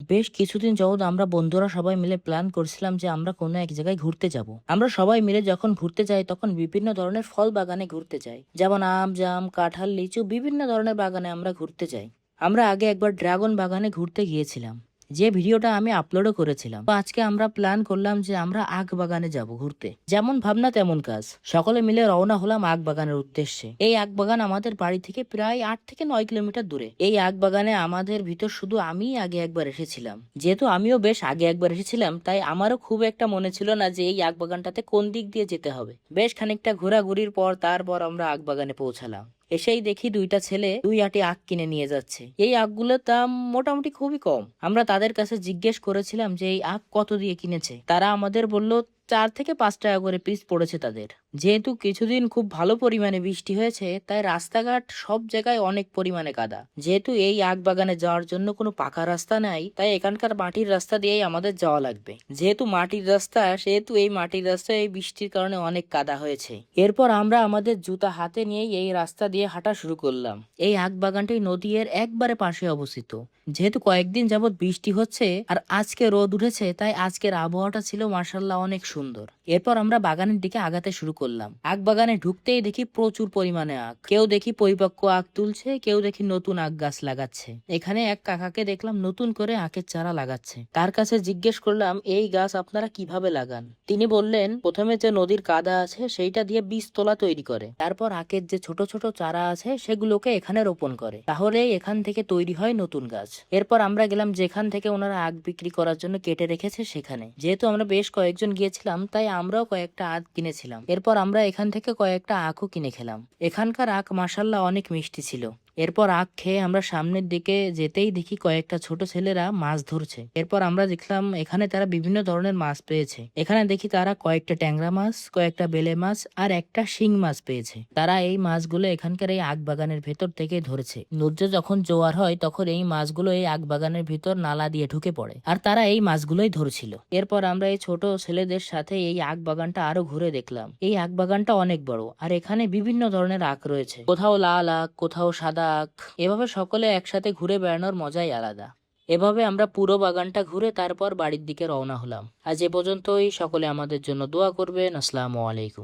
বেশ কিছুদিন যাবৎ আমরা বন্ধুরা সবাই মিলে প্ল্যান করছিলাম যে আমরা কোনো এক জায়গায় ঘুরতে যাব। আমরা সবাই মিলে যখন ঘুরতে যাই তখন বিভিন্ন ধরনের ফল বাগানে ঘুরতে যাই, যেমন আম, জাম, কাঁঠাল, লিচু, বিভিন্ন ধরনের বাগানে আমরা ঘুরতে যাই। আমরা আগে একবার ড্রাগন বাগানে ঘুরতে গিয়েছিলাম, যে ভিডিওটা আমি আপলোডও করেছিলাম। তো আজকে আমরা প্ল্যান করলাম যে আমরা আখ বাগানে যাব ঘুরতে। যেমন ভাবনা তেমন কাজ, সকলে মিলে রওনা হলাম আখ বাগানের উদ্দেশ্যে। এই আখ বাগান আমাদের বাড়ি থেকে প্রায় 8 থেকে 9 কিলোমিটার দূরে। এই আখ বাগানে আমাদের ভিতর শুধু আমি আগে একবার এসেছিলাম। যেহেতু আমিও বেশ আগে একবার এসেছিলাম, তাই আমারও খুব একটা মনে ছিল না যে এই আখ বাগানটাতে কোন দিক দিয়ে যেতে হবে। বেশ খানিকটা ঘোরাঘুরির পর তারপর আমরা আখ বাগানে পৌঁছালাম। এসেই দেখি দুইটা ছেলে 2 আটি আখ কিনে নিয়ে যাচ্ছে। এই আখগুলোর দাম মোটামুটি খুবই কম। আমরা তাদের কাছে জিজ্ঞেস করেছিলাম যে এই আখ কত দিয়ে কিনেছে। তারা আমাদের বলল 4 থেকে 5 টাকা করে পিস পড়েছে তাদের। যেহেতু কিছুদিন খুব ভালো পরিমাণে বৃষ্টি হয়েছে, তাই রাস্তাঘাট সব জায়গায় অনেক পরিমাণে কাদা। যেহেতু এই আখ বাগানে যাওয়ার জন্য কোনো পাকা রাস্তা নাই, তাই এখানকার মাটির রাস্তা দিয়েই আমাদের যাওয়া লাগবে। যেহেতু মাটির রাস্তা, সেহেতু এই মাটির রাস্তায় এই বৃষ্টির কারণে অনেক কাদা হয়েছে। এরপর আমরা আমাদের জুতা হাতে নিয়েই এই রাস্তা দিয়ে হাঁটা শুরু করলাম। এই আখ বাগানটি নদীর একবারে পাশে অবস্থিত। যেহেতু কয়েকদিন যাবৎ বৃষ্টি হচ্ছে আর আজকে রোদ উঠেছে, তাই আজকের আবহাওয়াটা ছিল মাশাআল্লাহ অনেক সুন্দর। এরপর আমরা বাগানের দিকে আগাতে শুরু করলাম। আখ বাগানে ঢুকতেই দেখি প্রচুর পরিমাণে আখ। কেউ দেখি পরিপক্ক আখ তুলছে, কেউ দেখি নতুন আখ গাছ লাগাচ্ছে। এখানে এক কাকাকে দেখলাম নতুন করে আখের চারা লাগাচ্ছে। তার কাছে জিজ্ঞেস করলাম এই গাছ আপনারা কিভাবে লাগান। তিনি বললেন প্রথমে যে নদীর কাদা আছে সেইটা দিয়ে বীজতলা তৈরি করে, তারপর আখের যে ছোট ছোট চারা আছে সেগুলোকে এখানে রোপণ করে, তাহলে এখান থেকে তৈরি হয় নতুন গাছ। এরপর আমরা গেলাম যেখান থেকে ওনারা আখ বিক্রি করার জন্য কেটে রেখেছে সেখানে। যেহেতু আমরা বেশ কয়েকজন গিয়েছিলাম, তাই আমরাও কয়েকটা আখ কিনেছিলাম। এরপর আমরা এখান থেকে কয়েকটা আখও কিনে খেলাম। এখানকার আখ মাশাআল্লাহ অনেক মিষ্টি ছিল। এরপর আখ খেয়ে আমরা সামনের দিকে যেতেই দেখি কয়েকটা ছোট ছেলেরা মাছ ধরছে। এরপর আমরা দেখলাম এখানে তারা বিভিন্ন ধরনের মাছ পেয়েছে। এখানে দেখি তারা কয়েকটা ট্যাংরা মাছ, কয়েকটা বেলে মাছ আর একটা শিং মাছ পেয়েছে। তারা এই মাছগুলো এখানকার এই আখ বাগানের ভেতর থেকে ধরেছে। নদীতে যখন জোয়ার হয় তখন এই মাছগুলো এই আখ বাগানের ভিতর নালা দিয়ে ঢুকে পড়ে, আর তারা এই মাছগুলোই ধরছিল। এরপর আমরা এই ছোট ছেলেদের সাথে এই আখ বাগানটা আরো ঘুরে দেখলাম। এই আখ বাগানটা অনেক বড়, আর এখানে বিভিন্ন ধরনের আখ রয়েছে। কোথাও লাল আখ, কোথাও সাদা আখ। এভাবে সকলে একসাথে ঘুরে বেড়ানোর মজাই আলাদা। এভাবে আমরা পুরো বাগানটা ঘুরে তারপর বাড়ির দিকে রওনা হলাম। আজ এ পর্যন্তই। সকলে আমাদের জন্য দোয়া করবেন। আসসালামু আলাইকুম।